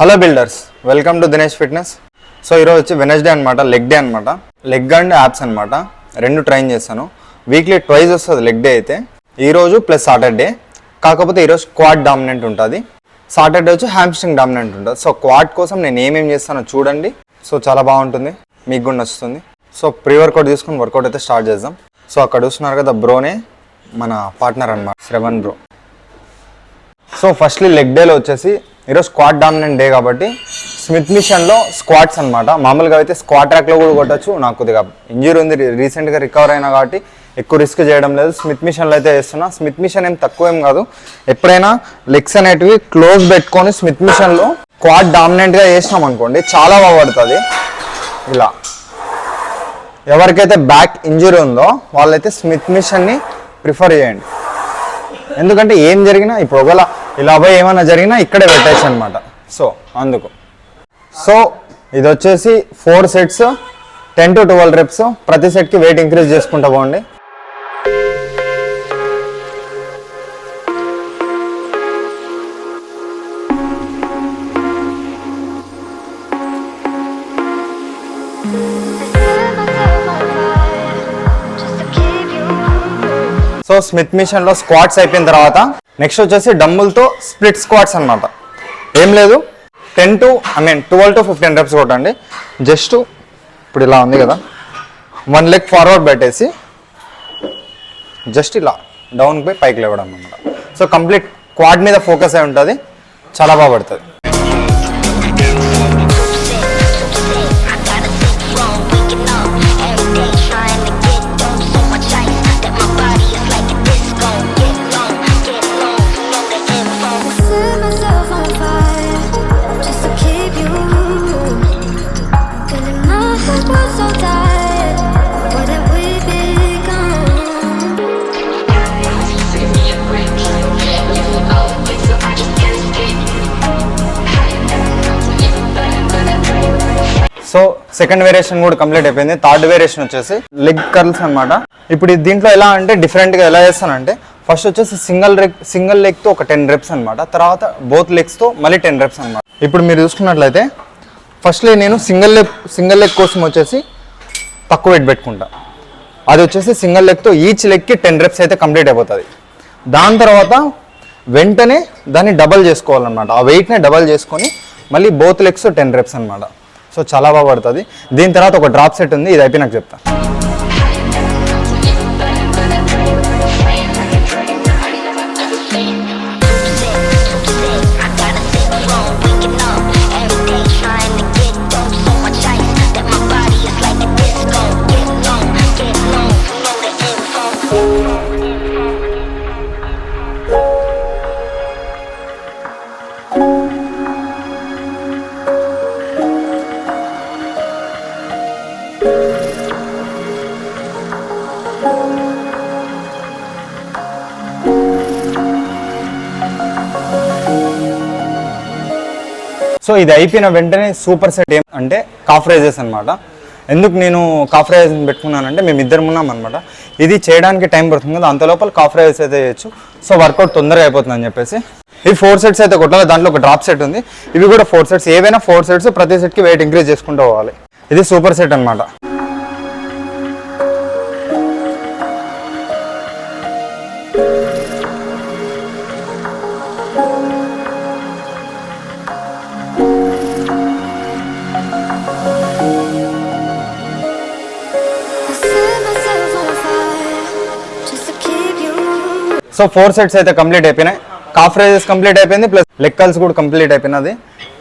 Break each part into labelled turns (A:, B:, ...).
A: Hello builders, welcome to Dinesh fitness. So ఈరోజు వచ్చి Wednesday అనమాట, లెగ్ డే అనమాట. లెగ్ అండ్ యాప్స్ అనమాట, రెండు ట్రైన్ చేస్తాను. వీక్లీ ట్వైస్ వస్తుంది లెగ్ డే అయితే, ఈరోజు ప్లస్ సాటర్డే. కాకపోతే ఈరోజు క్వాడ్ డామినెంట్ ఉంటుంది, సాటర్డే వచ్చి హ్యామ్స్ట్రింగ్ డామినెంట్ ఉంటుంది. సో క్వాడ్ కోసం నేను ఏమేమి చేస్తానో చూడండి. సో చాలా బాగుంటుంది, మీకు కూడా నచ్చుతుంది. సో ప్రీ వర్కౌట్ తీసుకుని వర్కౌట్ అయితే స్టార్ట్ చేద్దాం. సో అక్కడ చూస్తున్నారు కదా, బ్రోనే మన పార్ట్నర్ అనమాట, Shravan bro. So firstly leg డేలో వచ్చేసి ఈరోజు స్క్వాట్ డామినెంట్ డే కాబట్టి స్మిత్ మిషన్లో స్క్వాట్స్ అనమాట. మామూలుగా అయితే స్క్వాట్ ట్రాక్లో కూడా కొట్టచ్చు. నాకు కొద్దిగా ఇంజరీ ఉంది, రీసెంట్గా రికవర్ అయినా కాబట్టి ఎక్కువ రిస్క్ చేయడం లేదు. స్మిత్ మిషన్లో అయితే చేస్తున్నా. స్మిత్ మిషన్ ఏం తక్కువ ఏం కాదు. ఎప్పుడైనా లెగ్స్ అనేటివి క్లోజ్ పెట్టుకొని స్మిత్ మిషన్లో స్క్వాట్ డామినెంట్గా చేసినాం అనుకోండి, చాలా బాగుపడుతుంది. ఇలా ఎవరికైతే బ్యాక్ ఇంజరీ ఉందో వాళ్ళైతే స్మిత్ మిషన్ని ప్రిఫర్ చేయండి. ఎందుకంటే ఏం జరిగినా, ఇప్పుడు ఒకవేళ ఇలా పోయి ఏమైనా జరిగినా ఇక్కడే పెట్టేసి అనమాట. సో అందుకు. సో ఇది వచ్చేసి 4 సెట్స్, 10 to 12 reps. ప్రతి సెట్కి వెయిట్ ఇంక్రీజ్ చేసుకుంటా పోండి. సో స్మిత్ మిషన్లో స్క్వాట్స్ అయిపోయిన తర్వాత నెక్స్ట్ వచ్చేసి డంబుల్తో స్ప్లిట్ స్క్వాట్స్ అనమాట. ఏం లేదు, 12 to 15 reps కొట్టండి. జస్ట్ ఇప్పుడు ఇలా ఉంది కదా, 1 leg ఫార్వర్డ్ పెట్టేసి జస్ట్ ఇలా డౌన్ పోయి పైకి లేవడం అనమాట. సో కంప్లీట్ క్వాడ్ మీద ఫోకస్ అయి ఉంటుంది, చాలా బాగా పడుతుంది. సో సెకండ్ వేరియేషన్ కూడా కంప్లీట్ అయిపోయింది. థర్డ్ వేరియేషన్ వచ్చేసి లెగ్ కర్ల్స్ అనమాట. ఇప్పుడు దీంట్లో ఎలా అంటే డిఫరెంట్గా ఎలా చేస్తానంటే, ఫస్ట్ వచ్చేసి సింగిల్ లెగ్తో ఒక 10 reps అనమాట. తర్వాత బోత్ లెగ్స్తో మళ్ళీ 10 reps అనమాట. ఇప్పుడు మీరు చూసుకున్నట్లయితే ఫస్ట్లీ నేను సింగిల్ లెగ్ కోసం వచ్చేసి తక్కువ వెయిట్ పెట్టుకుంటా. అది వచ్చేసి సింగిల్ లెగ్తో ఈచ్ లెగ్కి 10 reps అయితే కంప్లీట్ అయిపోతుంది. దాని తర్వాత వెంటనే దాన్ని డబల్ చేసుకోవాలన్నమాట. ఆ వెయిట్ని డబల్ చేసుకొని మళ్ళీ బోత్ లెగ్స్ 10 reps అనమాట. సో చాలా బాగా పడుతుంది. దీని తర్వాత ఒక డ్రాప్ సెట్ ఉంది, ఇది అయిపోయి నాకు చెప్తా. సో ఇది అయిపోయిన వెంటనే సూపర్ సెట్ ఏం అంటే కాఫ్ రైజెస్ అనమాట. ఎందుకు నేను కాఫ్ రైజెస్ పెట్టుకున్నానంటే, మేము ఇద్దరం ఉన్నాం అనమాట. ఇది చేయడానికి టైం పడుతుంది కదా, అంత లోపల కాఫ్ రైజెస్ అయితే చేయొచ్చు. సో వర్కౌట్ తొందరగా అయిపోతుంది అని చెప్పేసి ఇవి 4 sets అయితే కొట్టాలి. దాంట్లో ఒక డ్రాప్ సెట్ ఉంది. ఇవి కూడా 4 sets, ఏవైనా 4 sets. ప్రతి సెట్కి వెయిట్ ఇంక్రీజ్ చేసుకుంటూ పోవాలి. ఇది సూపర్ సెట్ అనమాట. సో 4 sets అయితే కంప్లీట్ అయిపోయినాయి. కాఫ్ రైజెస్ కంప్లీట్ అయిపోయింది, ప్లస్ లెగ్ కర్ల్స్ కూడా కంప్లీట్ అయిపోయినది.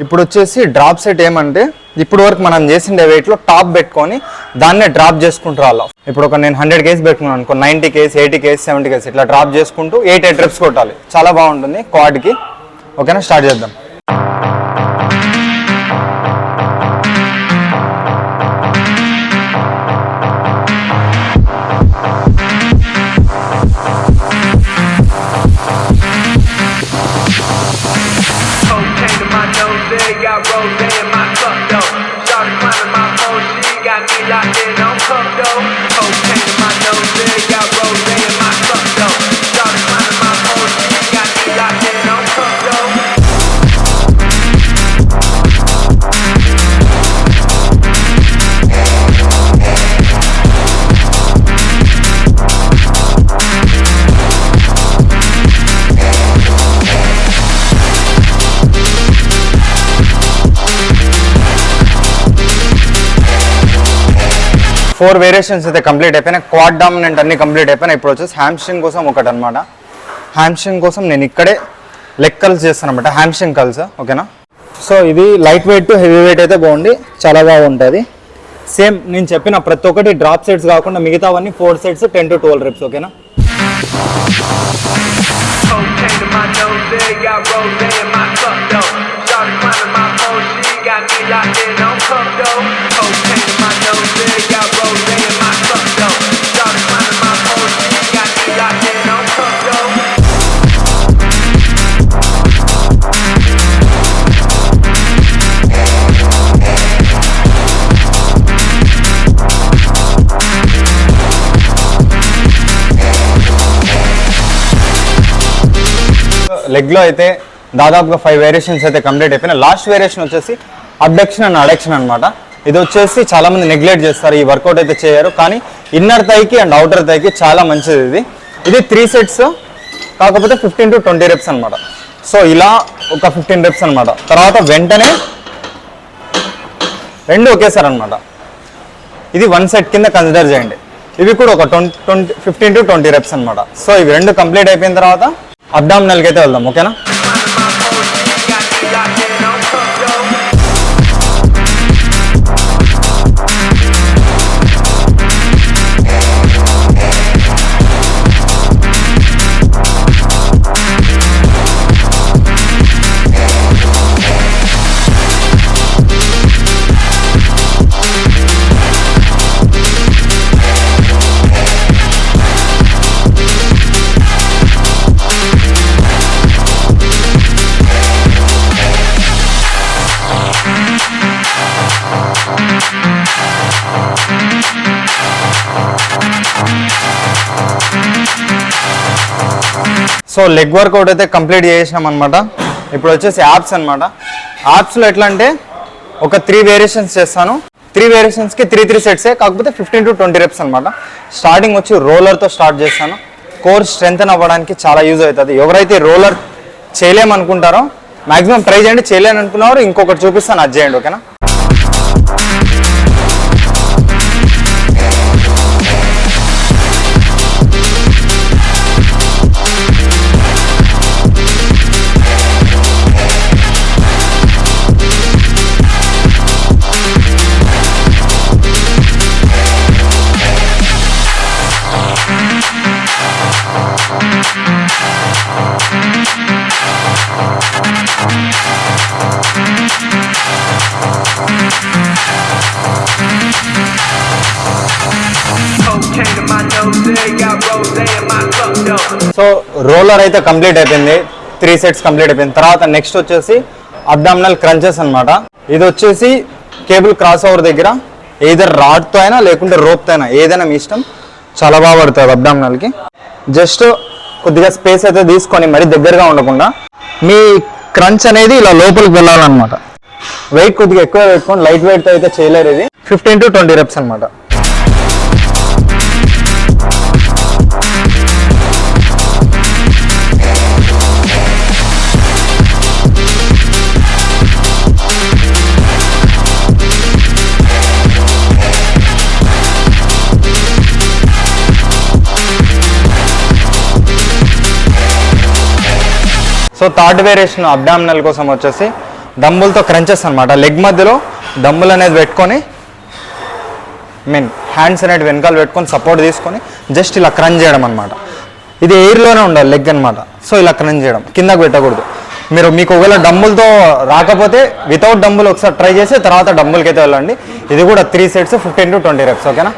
A: ఇప్పుడు వచ్చేసి డ్రాప్ సెట్ ఏమంటే, ఇప్పుడు వరకు మనం చేసిండే వెయిట్లో టాప్ పెట్టుకొని దాన్నే డ్రాప్ చేసుకుంటూ రావాలి. ఇప్పుడు నేను 100 kgs పెట్టుకున్నాను అనుకో, 90 kgs, 80 kgs, 70 kgs ఇట్లా డ్రాప్ చేసుకుంటూ 8 reps కొట్టాలి. చాలా బాగుంటుంది క్వాడ్కి. ఓకేనా, స్టార్ట్ చేద్దాం. 4 వేరియేషన్స్ అయితే కంప్లీట్ అయిపోయినాయి. క్వాడ్ డామినెంట్ అన్ని కంప్లీట్ అయిపోయినాయి. ఇప్పుడు వచ్చేసి హ్యామ్స్ట్రింగ్ కోసం ఒకటి అనమాట. హ్యామ్స్ట్రింగ్ కోసం నేను ఇక్కడే లెగ్ కల్స్ చేస్తాను అనమాట, హ్యామ్స్ట్రింగ్ కల్స్. ఓకేనా. సో ఇది light weight to heavy weight అయితే బాగుంది, చాలా బాగుంటుంది. సేమ్ నేను చెప్పిన ప్రతి ఒక్కటి డ్రాప్ సెట్స్ కాకుండా మిగతావన్నీ 4 సెట్స్ 10 to 12 reps. ఓకేనా. లెగ్లో అయితే దాదాపుగా 5 వేరియేషన్స్ అయితే కంప్లీట్ అయిపోయినాయి. లాస్ట్ వేరియేషన్ వచ్చేసి అబ్డక్షన్ అండ్ అడక్షన్ అనమాట. ఇది వచ్చేసి చాలా మంది నెగ్లెక్ట్ చేస్తారు, ఈ వర్కౌట్ అయితే చేయరు, కానీ ఇన్నర్ థైకి అండ్ అవుటర్ థైకి చాలా మంచిది. ఇది 3 సెట్స్ కాకపోతే 15 to 20 reps అనమాట. సో ఇలా ఒక 15 reps అనమాట. తర్వాత వెంటనే 2 ఒకేసారి అనమాట. ఇది 1 సెట్ కింద కన్సిడర్ చేయండి. ఇవి కూడా ఒక 15 to 20 reps అనమాట. సో ఇవి 2 కంప్లీట్ అయిపోయిన తర్వాత అబ్డామినల్కి అయితే వెళ్దాం. ఓకేనా. సో లెగ్ వర్కౌట్ అయితే కంప్లీట్ చేసాం అనమాట. ఇప్పుడు వచ్చేసి యాప్స్ అనమాట. యాప్స్లో ఎట్లా అంటే ఒక 3 వేరియేషన్స్ చేస్తాను. 3 వేరియేషన్స్కి 3 సెట్సే, కాకపోతే 15 to 20 reps అనమాట. స్టార్టింగ్ వచ్చి రోలర్తో స్టార్ట్ చేస్తాను. కోర్ స్ట్రెంగ్తన్ అవ్వడానికి చాలా యూజ్ అవుతుంది. ఎవరైతే రోలర్ చేయలేమనుకుంటారో మ్యాక్సిమం ట్రై చేయండి, చేయలేని అనుకున్నారో ఇంకొకటి చూపిస్తాను, అది చేయండి. ఓకేనా. సో రోలర్ అయితే కంప్లీట్ అయిపోయింది, 3 సెట్స్ కంప్లీట్ అయిపోయింది. తర్వాత నెక్స్ట్ వచ్చేసి అబ్డామినల్ క్రంచెస్ అనమాట. ఇది వచ్చేసి కేబుల్ క్రాస్ ఓవర్ దగ్గర ఏదర్ రాడ్తో అయినా లేకుంటే రోప్తో అయినా, ఏదైనా మీ ఇష్టం, చాలా బాగా పడుతుంది అబ్డామినల్కి. జస్ట్ కొద్దిగా స్పేస్ అయితే తీసుకొని మరీ దగ్గరగా ఉండకుండా మీ క్రంచ్ అనేది ఇలా లోపలికి వెళ్ళాలన్నమాట. వెయిట్ కొద్దిగా ఎక్కువ పెట్టుకొని లైట్ వెయిట్తో అయితే చేయలేరు. ఇది 15 to 20 reps అనమాట. సో థర్డ్ వేరియేషన్ అబ్డామినల్ కోసం వచ్చేసి డంబుల్తో క్రంచెస్ అనమాట. లెగ్ మధ్యలో డంబుల్ అనేది పెట్టుకొని హ్యాండ్స్ అనేది వెనకాల పెట్టుకొని సపోర్ట్ తీసుకొని జస్ట్ ఇలా క్రంచ్ చేయడం అనమాట. ఇది ఎయిర్లోనే ఉండాలి లెగ్ అనమాట. సో ఇలా క్రంచ్ చేయడం, కిందకు పెట్టకూడదు. మీకు ఒకవేళ డంబుల్తో రాకపోతే వితౌట్ డంబుల్ ఒకసారి ట్రై చేసి తర్వాత డంబుల్కి అయితే వెళ్ళండి. ఇది కూడా 3 సెట్స్ 15 to 20 reps. ఓకేనా.